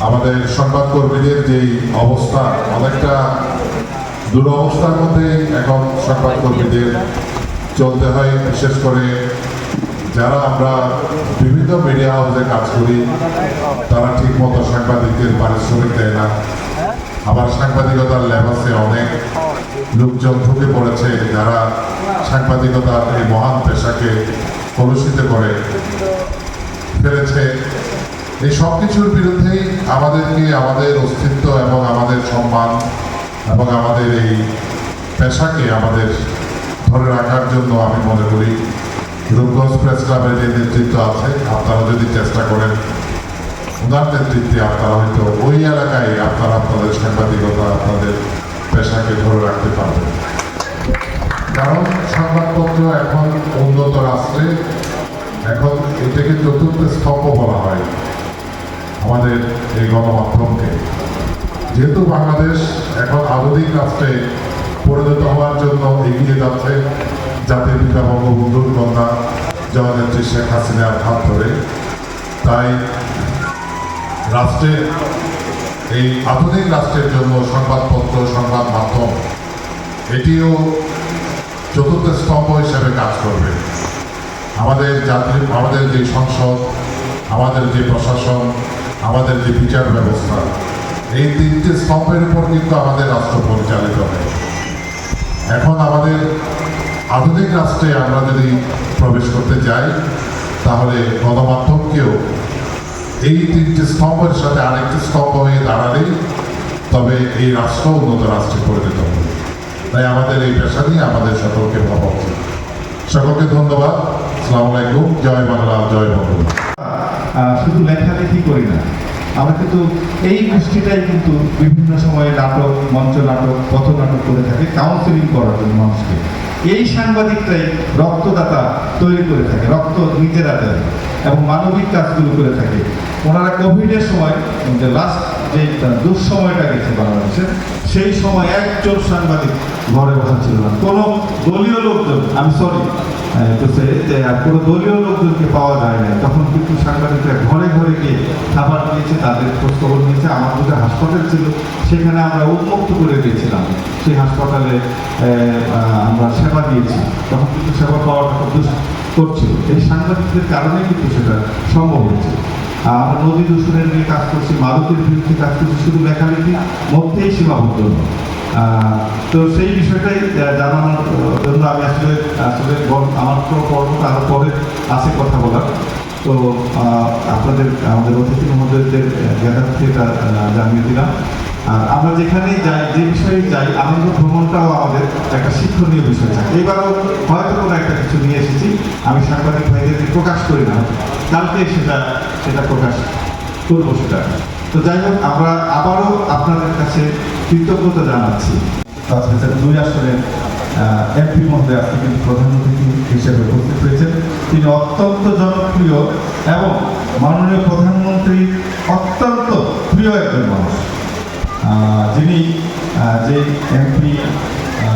আমাদের সংবাদকর্মীদের যেই অবস্থা, অনেকটা দুরবস্থার মধ্যে এখন সংবাদকর্মীদের চলতে হয়। বিশেষ করে যারা আমরা বিভিন্ন মিডিয়া হাউসে কাজ করি, তারা ঠিকমতো সাংবাদিকদের পারিশ্রমিক দেয় না। আবার সাংবাদিকতার লেবাসে অনেক লোকজন ঢুকে পড়েছে, যারা সাংবাদিকতার এই মহান পেশাকে কলুষিত করে ফেলেছে। এই সব কিছুর বিরুদ্ধেই আমাদেরকে আমাদের অস্তিত্ব এবং আমাদের সম্মান এবং আমাদের এই পেশাকে আমাদের ধরে রাখার জন্য আমি মনে করি রূপগঞ্জ প্রেস ক্লাবের যে নেতৃত্ব আছে, আপনারা যদি চেষ্টা করেন ওনার নেতৃত্বে আপনারা হয়তো ওই এলাকায় আপনারা আপনাদের সাংবাদিকতা আপনাদের পেশাকে ধরে রাখতে পারবেন। কারণ সংবাদপত্র এখন উন্নত রাষ্ট্রে এখন এটাকে চতুর্থ স্তম্ভ বলা হয় আমাদের এই গণমাধ্যমকে। যেহেতু বাংলাদেশ এখন আধুনিক রাষ্ট্রে পরিণত হওয়ার জন্য এগিয়ে যাচ্ছে জাতির পিতা বঙ্গবন্ধুর কন্যা জননেত্রী শেখ হাসিনার হাত ধরে, তাই রাষ্ট্রের এই আধুনিক রাষ্ট্রের জন্য সংবাদপত্র সংবাদ মাধ্যম এটিও চতুর্থ স্তম্ভ হিসেবে কাজ করবে। আমাদের আমাদের যে সংসদ, আমাদের যে প্রশাসন, আমাদের যে বিচার ব্যবস্থা, এই তিনটি স্তম্ভের উপর কিন্তু আমাদের রাষ্ট্র পরিচালিত হয়। এখন আমাদের আধুনিক রাষ্ট্রে আমরা যদি প্রবেশ করতে যাই, তাহলে গণমাধ্যমকেও এই তিনটি স্তম্ভের সাথে আরেকটি স্তম্ভ হয়ে দাঁড়ালেই তবে এই রাষ্ট্র উন্নত রাষ্ট্রে পরিণত হবে। তাই আমাদের এই পেশা নিয়ে আমাদের সকলকে ভাবা উচিত। সকলকে ধন্যবাদ। আসসালামু আলাইকুম। জয় বাংলা, জয় বঙ্গবন্ধু। শুধু লেখালেখি করি না, আমরা কিন্তু এই গোষ্ঠীটাই কিন্তু বিভিন্ন সময়ে নাটক, মঞ্চ নাটক, পথনাটক করে থাকে কাউন্সিলিং করার জন্য মানুষকে। এই সাংবাদিকরাই রক্তদাতা তৈরি করে থাকে, রক্ত নিজেরা দেয় এবং মানবিক কাজগুলো করে থাকে। ওনারা কোভিডের সময় যে লাস্ট যে দুঃসময়টা গেছে বাংলাদেশের, সেই সময় একজন সাংবাদিক ঘরে বসা ছিল না। কোনো দলীয় লোকজন, আমি সরি আর কোনো দলীয় লোকজনকে পাওয়া যায় না। তখন কিন্তু সাংবাদিকরা ঘরে ঘরে গিয়ে খাবার দিয়েছে, তাদের খোঁজখবর নিয়েছে। আমার দুটো হাসপাতাল ছিল, সেখানে আমরা উন্মুক্ত করে দিয়েছিলাম। সেই হাসপাতালে আমরা সেবা দিয়েছি। তখন কিন্তু সেবা পাওয়াটা খুব করছিল। এই সাংবাদিকদের কারণে কিন্তু সেটা সম্ভব হয়েছে। আমরা নদী দূষণের নিয়ে কাজ করছি, মাদকের বিরুদ্ধে কাজ করছি, শুধু লেখালেখির মধ্যেই সীমাবদ্ধ নয়। তো সেই বিষয়টাই জানানোর জন্য আমি আসলে আমার পর্বটা আরও পরে আছে কথা বলার। তো আমাদের অতিথি মহোদয়দের জ্ঞাতার্থে এটা জানিয়ে দিলাম। আর আমরা যেখানেই যাই, যে বিষয়ে যাই, আনন্দ ভ্রমণটাও আমাদের একটা শিক্ষণীয় বিষয় থাকে। এবারও হয়তো কোনো একটা কিছু নিয়ে এসেছি, আমি সাংবাদিক ভাইদেরকে প্রকাশ করি না, কালকে সেটা প্রকাশ করবো সেটা। তো যাই হোক, আমরা আবারও আপনাদের কাছে কৃতজ্ঞতা জানাচ্ছি। 2 আসনের এমপি মহোদয় আজকে কিন্তু প্রধান অতিথি হিসেবে উপস্থিত হয়েছেন। তিনি অত্যন্ত জনপ্রিয় এবং মাননীয় প্রধানমন্ত্রী অত্যন্ত প্রিয় একজন মানুষ, যিনি যে এমপি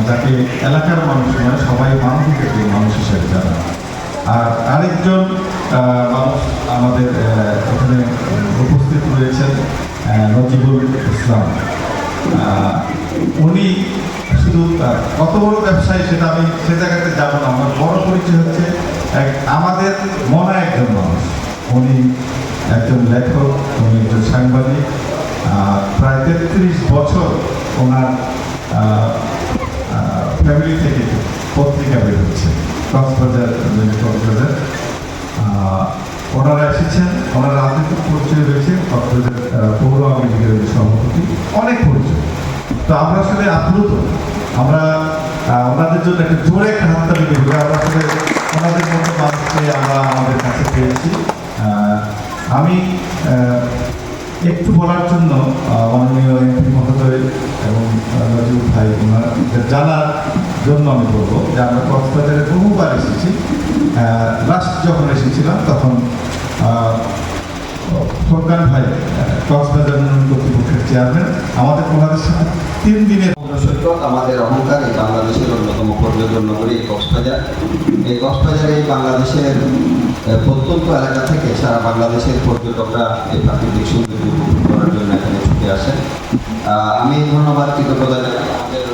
যাকে এলাকার মানুষ নয়, সবাই মানবিক একজন মানুষ হিসেবে জানা। আর আরেকজন মানুষ আমাদের এখানে উপস্থিত রয়েছেন, নজিবুল ইসলাম। উনি শুধু কত বড় ব্যবসায়ী সেটা আমি সে জায়গাতে যাবো না। আমার বড় পরিচয় হচ্ছে আমাদের মনে একজন মানুষ। উনি একজন লেখক, উনি একজন সাংবাদিক। প্রায় 33 বছর ওনার ফ্যামিলি থেকে পত্রিকা বের হচ্ছে, কক্সবাজার। ওনারা এসেছেন, ওনার রাজনৈতিক পরিচয় রয়েছে, কক্সবাজার পৌর আওয়ামী লীগের সভাপতি, অনেক পরিচয়। তো আমরা আসলে আপ্লুত, আমরা ওনাদের জন্য একটা জোরে একটা হাততালি দেব। আমরা আসলে ওনাদের মতো মানুষকে আমরা আমাদের কাছে পেয়েছি। আমি একটু বলার জন্য মাননীয় এমপি মহোদয় এবং নজিবুল ভাই ওনাদের জানার জন্য আমি বলবো যে আমরা কক্সবাজারে বহুবার এসেছি। লাস্ট যখন এসেছিলাম তখন ফোরকান ভাই কক্সবাজার উন্নয়ন কর্তৃপক্ষের চেয়ারম্যান আমাদের ওনাদের সাথে 3 দিনের সৈকত আমাদের অহংকার, এই বাংলাদেশের অন্যতম পর্যটন নগরী কক্সবাজার। এই কক্সবাজার এই বাংলাদেশের প্রত্যন্ত এলাকা থেকে সারা বাংলাদেশের পর্যটকরা এই প্রাকৃতিক সৌন্দর্য উপভোগ করার জন্য এখানে ছুটে আসেন। আমি ধন্যবাদ কৃতজ্ঞতা জানাই আমাদের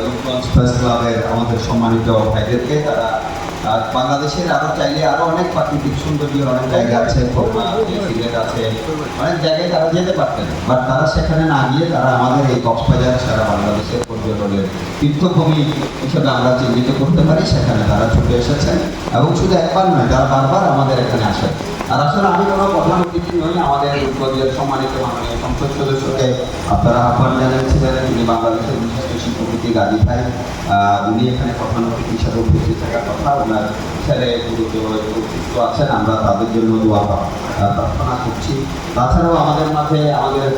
রূপগঞ্জ প্রেস ক্লাবের আমাদের সম্মানিত ভাইদেরকে। তারা বাংলাদেশের আরো চাইলে আরো অনেক প্রাকৃতিক সৌন্দর্যের অনেক জায়গা আছে, খুলনা আছে, সিলেট আছে, অনেক জায়গায় তারা যেতে পারতেন, বাট তারা সেখানে না গিয়ে তারা আমাদের এই কক্সবাজার সারা বাংলাদেশের পর্যটনের তীর্থভূমি হিসেবে আমরা চিহ্নিত করতে পারি, সেখানে তারা ছুটে এসেছেন এবং শুধু একবার নয়, তারা বারবার আমাদের এখানে আসেন। আর আসলে আমি কোনো প্রধান অতিথি নই, আমাদের রূপগঞ্জের সম্মানিত মাননীয় সংসদ সদস্যকে আপনারা আহ্বান জানিয়েছিলেন, তিনি বাংলাদেশের বিশিষ্ট শিল্পপতি গাজী ভাই, উনি এখানে প্রধান অতিথি হিসাবে উপস্থিত থাকার কথা। ওনার ছেলে উপস্থিত আছেন, আমরা তাদের জন্য দোয়া প্রার্থনা করছি। তাছাড়াও আমাদের মাঝে আমাদের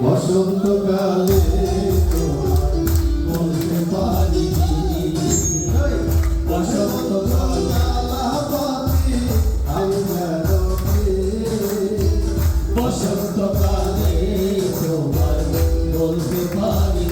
বসন্তকালে বলতে পারি বসন্তকালে বসন্তকালে তোমার বলতে পারি